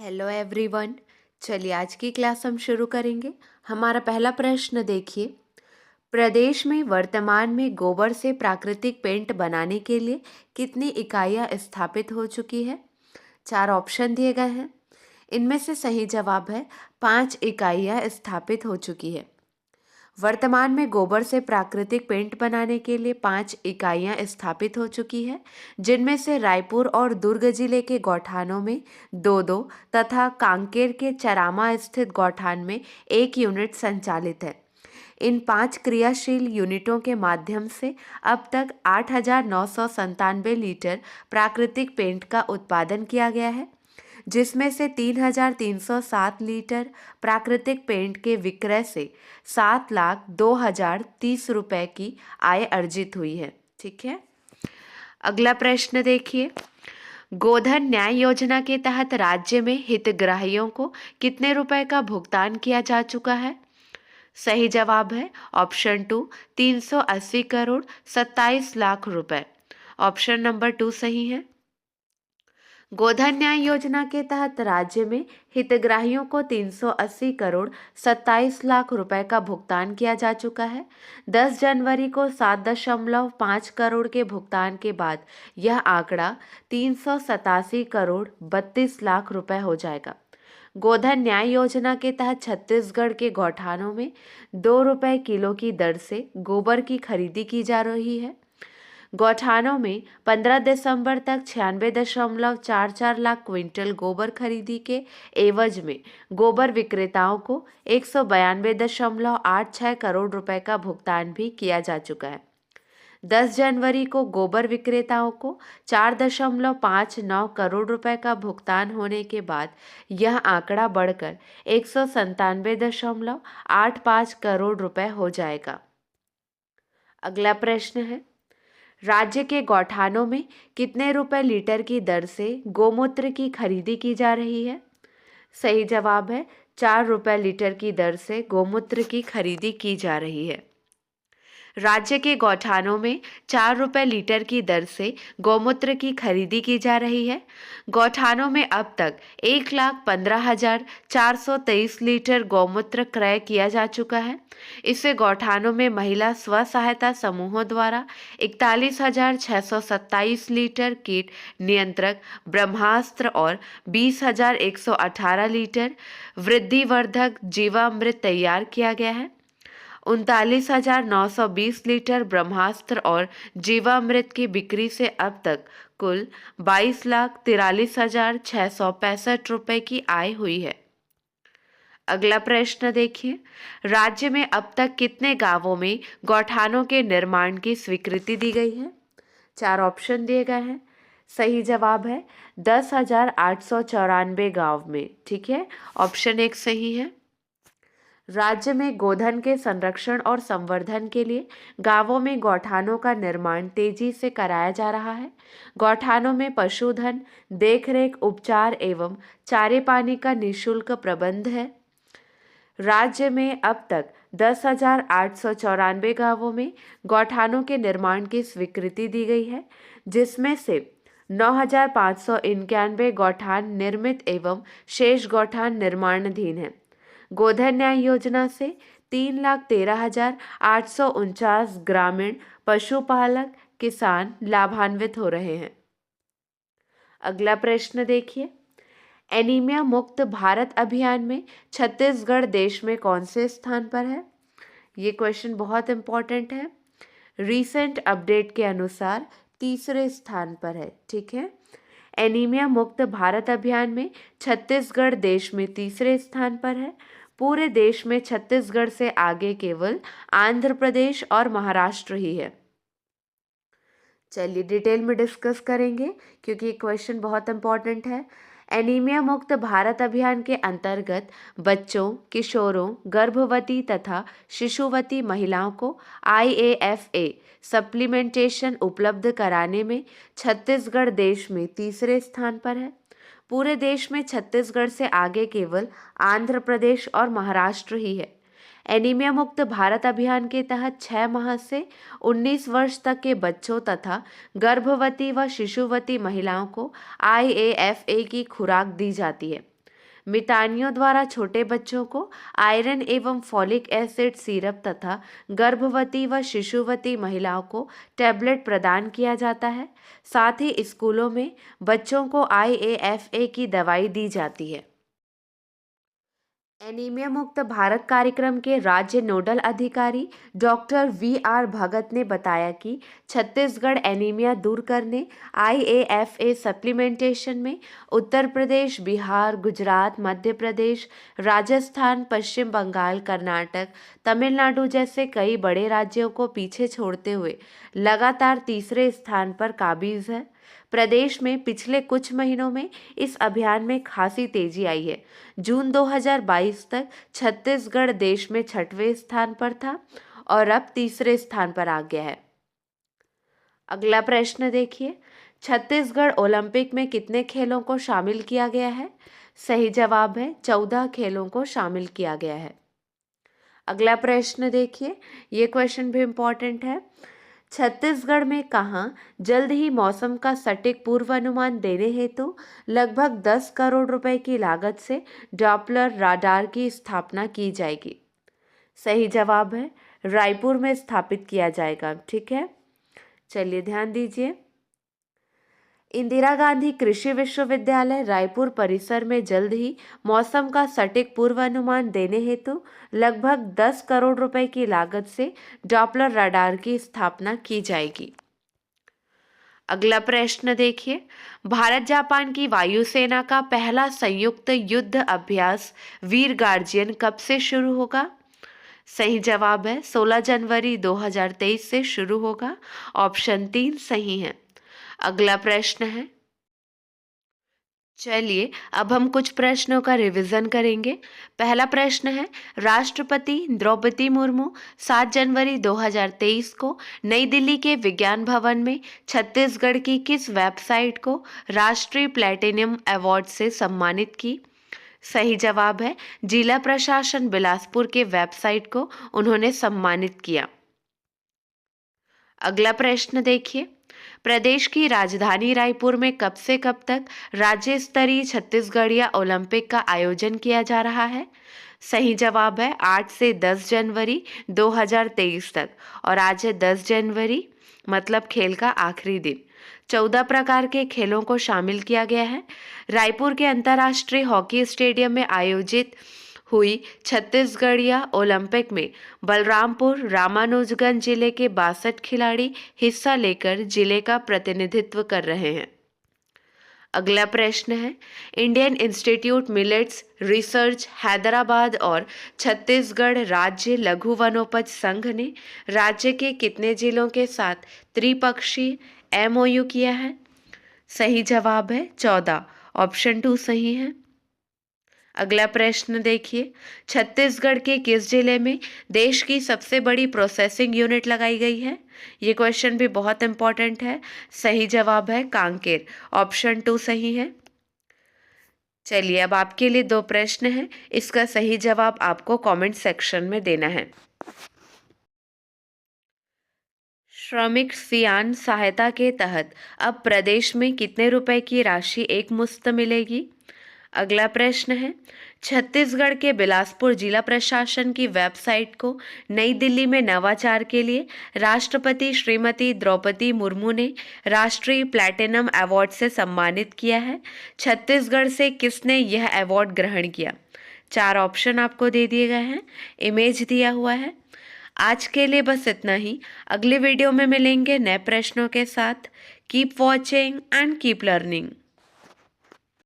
Hello everyone. चलिए आज की क्लास हम शुरू करेंगे। हमारा पहला प्रश्न देखिए। प्रदेश में वर्तमान में गोबर से प्राकृतिक पेंट बनाने के लिए कितनी इकाइयां स्थापित हो चुकी है? चार ऑप्शन दिए गए हैं। इनमें से सही जवाब है 5 इकाइयां स्थापित हो चुकी है। वर्तमान में गोबर से प्राकृतिक पेंट बनाने के लिए 5 इकाइयां स्थापित हो चुकी है, जिनमें से रायपुर और दुर्ग जिले के गौठानों में दो दो तथा कांकेर के चरामा स्थित गौठान में 1 यूनिट संचालित है। इन 5 क्रियाशील यूनिटों के माध्यम से अब तक 8,997 लीटर प्राकृतिक पेंट का उत्पादन किया गया है, जिसमें से 3,307 लीटर प्राकृतिक पेंट के विक्रय से 7,02,030 रुपए की आय अर्जित हुई है। ठीक है। अगला प्रश्न देखिए। गोधन न्याय योजना के तहत राज्य में हितग्राहियों को कितने रुपए का भुगतान किया जा चुका है? सही जवाब है ऑप्शन 2, 380 करोड़ 27 लाख रुपए। ऑप्शन नंबर 2 सही है। गोधन न्याय योजना के तहत राज्य में हितग्राहियों को 380 करोड़ 27 लाख रुपए का भुगतान किया जा चुका है। 10 जनवरी को 7.5 करोड़ के भुगतान के बाद यह आंकड़ा 387 करोड़ 32 लाख रुपए हो जाएगा। गोधन न्याय योजना के तहत छत्तीसगढ़ के गौठानों में 2 रुपए किलो की दर से गोबर की खरीदी की जा रही है। गौठानों में 15 दिसंबर तक 96.44 लाख क्विंटल गोबर खरीदी के एवज में गोबर विक्रेताओं को 192.86 करोड़ रुपए का भुगतान भी किया जा चुका है। 10 जनवरी को गोबर विक्रेताओं को 4.59 करोड़ रुपए का भुगतान होने के बाद यह आंकड़ा बढ़कर 197.85 करोड़ रुपए हो जाएगा। अगला प्रश्न है, राज्य के गौठानों में कितने रुपए लीटर की दर से गोमूत्र की खरीदी की जा रही है? सही जवाब है 4 रुपए लीटर की दर से गोमूत्र की खरीदी की जा रही है। राज्य के गौठानों में 4 रुपए लीटर की दर से गौमूत्र की खरीदी की जा रही है। गौठानों में अब तक 1,15,423 लीटर गौमूत्र क्रय किया जा चुका है। इससे गौठानों में महिला स्व सहायता समूहों द्वारा 41,627 लीटर कीट नियंत्रक ब्रह्मास्त्र और 20,118 लीटर वृद्धिवर्धक जीवामृत तैयार किया गया है। 39,920 लीटर ब्रह्मास्त्र और जीवामृत की बिक्री से अब तक कुल 22,43,665 रुपए की आय हुई है। अगला प्रश्न देखिए। राज्य में अब तक कितने गांवों में गौठानों के निर्माण की स्वीकृति दी गई है? चार ऑप्शन दिए गए हैं। सही जवाब है 10,894 गांव में। ठीक है, ऑप्शन 1 सही है। राज्य में गोधन के संरक्षण और संवर्धन के लिए गांवों में गौठानों का निर्माण तेजी से कराया जा रहा है। गौठानों में पशुधन देखरेख उपचार एवं चारे पानी का निःशुल्क प्रबंध है। राज्य में अब तक 10,894 गांवों में गौठानों के निर्माण की स्वीकृति दी गई है, जिसमें से 9,591 गौठान निर्मित एवं शेष गौठान निर्माणाधीन है। गोधन न्याय योजना से 3,13,849 ग्रामीण पशुपालक किसान लाभान्वित हो रहे हैं। अगला प्रश्न देखिए। एनीमिया मुक्त भारत अभियान में छत्तीसगढ़ देश में कौन से स्थान पर है? ये क्वेश्चन बहुत इंपॉर्टेंट है। रीसेंट अपडेट के अनुसार तीसरे स्थान पर है। ठीक है, एनीमिया मुक्त भारत अभियान में छत्तीसगढ़ देश में तीसरे स्थान पर है। पूरे देश में छत्तीसगढ़ से आगे केवल आंध्र प्रदेश और महाराष्ट्र ही है। चलिए डिटेल में डिस्कस करेंगे क्योंकि ये क्वेश्चन बहुत इंपॉर्टेंट है। एनीमिया मुक्त भारत अभियान के अंतर्गत बच्चों, किशोरों, गर्भवती तथा शिशुवती महिलाओं को IAFA सप्लीमेंटेशन उपलब्ध कराने में छत्तीसगढ़ देश में तीसरे स्थान पर है। पूरे देश में छत्तीसगढ़ से आगे केवल आंध्र प्रदेश और महाराष्ट्र ही है। एनीमिया मुक्त भारत अभियान के तहत 6 माह से 19 वर्ष तक के बच्चों तथा गर्भवती व शिशुवती महिलाओं को IAFA की खुराक दी जाती है। मितानियों द्वारा छोटे बच्चों को आयरन एवं फॉलिक एसिड सिरप तथा गर्भवती व शिशुवती महिलाओं को टैबलेट प्रदान किया जाता है। साथ ही स्कूलों में बच्चों को IAFA की दवाई दी जाती है। एनीमिया मुक्त भारत कार्यक्रम के राज्य नोडल अधिकारी डॉक्टर VR भगत ने बताया कि छत्तीसगढ़ एनीमिया दूर करने IAFA सप्लीमेंटेशन में उत्तर प्रदेश, बिहार, गुजरात, मध्य प्रदेश, राजस्थान, पश्चिम बंगाल, कर्नाटक, तमिलनाडु जैसे कई बड़े राज्यों को पीछे छोड़ते हुए लगातार तीसरे स्थान पर काबिज है। प्रदेश में पिछले कुछ महीनों में इस अभियान में खासी तेजी आई है। जून 2022 तक छत्तीसगढ़ देश में 6वें स्थान पर था और अब तीसरे स्थान पर आ गया है। अगला प्रश्न देखिए, छत्तीसगढ़ ओलंपिक में कितने खेलों को शामिल किया गया है? सही जवाब है 14 खेलों को शामिल किया गया है। अगला प्रश्न देखिए, ये क्वेश्चन भी इम्पोर्टेंट है। छत्तीसगढ़ में कहाँ जल्द ही मौसम का सटीक पूर्वानुमान देने हेतु लगभग 10 करोड़ रुपए की लागत से डॉपलर राडार की स्थापना की जाएगी? सही जवाब है रायपुर में स्थापित किया जाएगा। ठीक है, चलिए ध्यान दीजिए। इंदिरा गांधी कृषि विश्वविद्यालय रायपुर परिसर में जल्द ही मौसम का सटीक पूर्वानुमान देने हेतु लगभग 10 करोड़ रुपए की लागत से डॉपलर रडार की स्थापना की जाएगी। अगला प्रश्न देखिए, भारत जापान की वायुसेना का पहला संयुक्त युद्ध अभ्यास वीर गार्जियन कब से शुरू होगा? सही जवाब है 16 जनवरी 2023 से शुरू होगा। ऑप्शन 3 सही है। अगला प्रश्न है, चलिए अब हम कुछ प्रश्नों का रिवीजन करेंगे। पहला प्रश्न है, राष्ट्रपति द्रौपदी मुर्मू 7 जनवरी 2023 को नई दिल्ली के विज्ञान भवन में छत्तीसगढ़ की किस वेबसाइट को राष्ट्रीय प्लैटिनम अवार्ड से सम्मानित की? सही जवाब है जिला प्रशासन बिलासपुर के वेबसाइट को उन्होंने सम्मानित किया। अगला प्रश्न देखिए, प्रदेश की राजधानी रायपुर में कब से कब तक राज्य स्तरीय छत्तीसगढ़िया ओलंपिक का आयोजन किया जा रहा है? सही जवाब है 8 से 10 जनवरी 2023 तक, और आज है 10 जनवरी मतलब खेल का आखिरी दिन। 14 प्रकार के खेलों को शामिल किया गया है। रायपुर के अंतर्राष्ट्रीय हॉकी स्टेडियम में आयोजित हुई छत्तीसगढ़िया ओलंपिक में बलरामपुर रामानुजगंज जिले के 62 खिलाड़ी हिस्सा लेकर जिले का प्रतिनिधित्व कर रहे हैं। अगला प्रश्न है, Indian institute millets research Hyderabad और छत्तीसगढ़ राज्य लघु वनोपज संघ ने राज्य के कितने जिलों के साथ त्रिपक्षीय MOU किया है? सही जवाब है 14। ऑप्शन 2 सही है। अगला प्रश्न देखिए, छत्तीसगढ़ के किस जिले में देश की सबसे बड़ी प्रोसेसिंग यूनिट लगाई गई है? ये क्वेश्चन भी बहुत इंपॉर्टेंट है। सही जवाब है कांकेर। ऑप्शन 2 सही है। चलिए अब आपके लिए 2 प्रश्न हैं, इसका सही जवाब आपको कमेंट सेक्शन में देना है। श्रमिक सियान सहायता के तहत अब प्रदेश में कितने रुपए की राशि एक मुश्त मिलेगी? अगला प्रश्न है, छत्तीसगढ़ के बिलासपुर जिला प्रशासन की वेबसाइट को नई दिल्ली में नवाचार के लिए राष्ट्रपति श्रीमती द्रौपदी मुर्मू ने राष्ट्रीय प्लैटिनम अवार्ड से सम्मानित किया है। छत्तीसगढ़ से किसने यह अवार्ड ग्रहण किया? 4 ऑप्शन आपको दे दिए गए हैं, इमेज दिया हुआ है। आज के लिए बस इतना ही। अगले वीडियो में मिलेंगे नए प्रश्नों के साथ। Keep watching and keep learning.